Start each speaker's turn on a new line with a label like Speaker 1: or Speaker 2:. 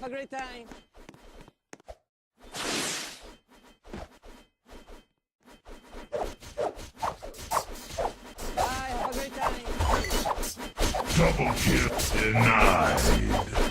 Speaker 1: Have a great time. Bye, have a great time.
Speaker 2: Double kill denied.